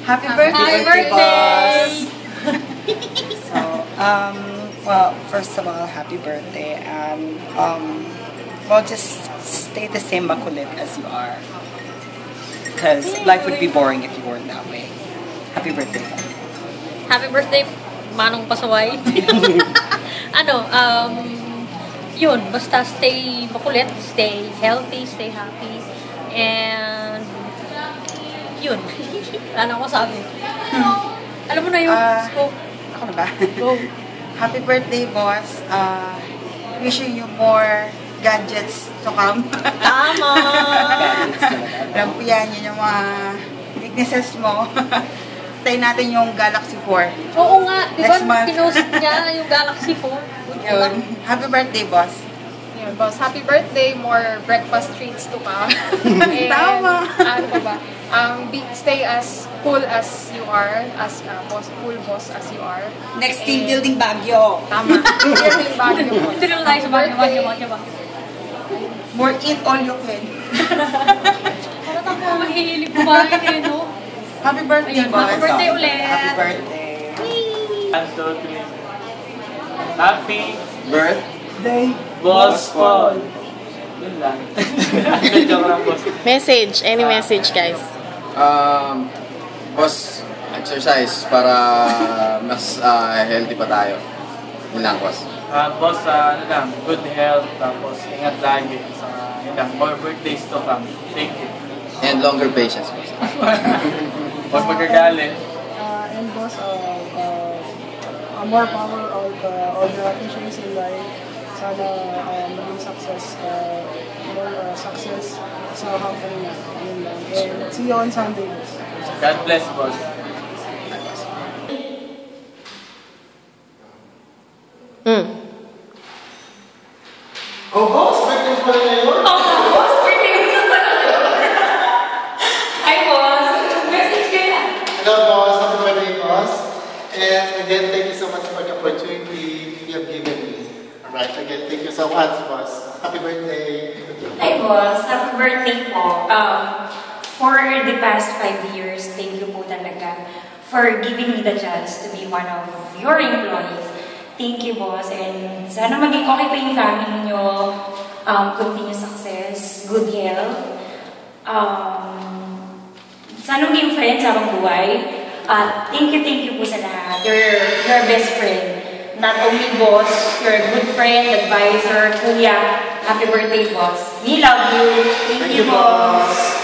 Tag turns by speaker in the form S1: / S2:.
S1: Happy birthday, boss! So, well, first of all, happy birthday, and well, just stay the same makulit as you are, because life would be boring if you weren't that way. Happy birthday.
S2: Happy birthday, Manong Pasaway. Yun, basta stay makulit, stay healthy, stay happy, and yun. Ano ko sabi? Alam mo na yun. Go.
S1: Ako na ba?
S2: Go.
S1: Happy birthday, boss. Wishing you more gadgets to come.
S2: Tama!
S1: Alam ko yan, yun yung mga weaknesses mo. Tayo natin yung Galaxy 4.
S2: Oo nga, di ba?
S1: Next month.
S2: Pinost niya yung Galaxy 4.
S1: Yun. Happy birthday, boss.
S3: Yun, boss. Happy birthday. More breakfast treats to come. And,
S1: Tama.
S3: ano pa ba? Stay as cool as you are, as cool boss as you are.
S1: Next team building Baguio.
S3: Tama. Building Baguio po.
S2: Ito rin tayo sa Baguio.
S1: More eat all you can.
S2: Parang ako mahihilig kumain eh, no?
S1: Happy birthday,
S2: Ayun,
S1: boss.
S2: happy birthday ulit.
S1: Happy birthday.
S4: 1, 2, 3. Happy
S1: Birthday,
S4: Boss Paul. Yun lang. Joke lang, boss.
S5: Message, any message, guys?
S6: Boss, exercise para mas healthy pa tayo. Yun lang, boss.
S4: Boss, ano lang, good health, tapos ingat lagi sa yun lang, more birthdays to come. Thank you.
S6: And longer patience, boss.
S4: Huwag magagalit.
S7: And boss, more power of all the issues in life. Sana maging success, more success sa company na. Yun lang. And see you on Sunday.
S4: God bless, boss.
S8: Oh, boss! Birthday pa rin ngayon?
S2: Boss, birthday mo na pala. Hi, boss. Message ka yan.
S8: Hello, boss. Happy birthday, boss. And again, thank you so much for the opportunity you have given me. Alright, again, thank you so much, boss. Happy birthday.
S9: Hi, boss. Happy birthday po. For the past 5 years, thank you po talaga for giving me the chance to be one of your employees. Thank you, boss. And sana maging okay pa yung family nyo. Continued success, good health. Sana maging friends habang buhay. Thank you po sa lahat. You're your best friend. Not only boss, you're a good friend, advisor, kuya. Happy birthday, boss. We love you. Thank you, boss.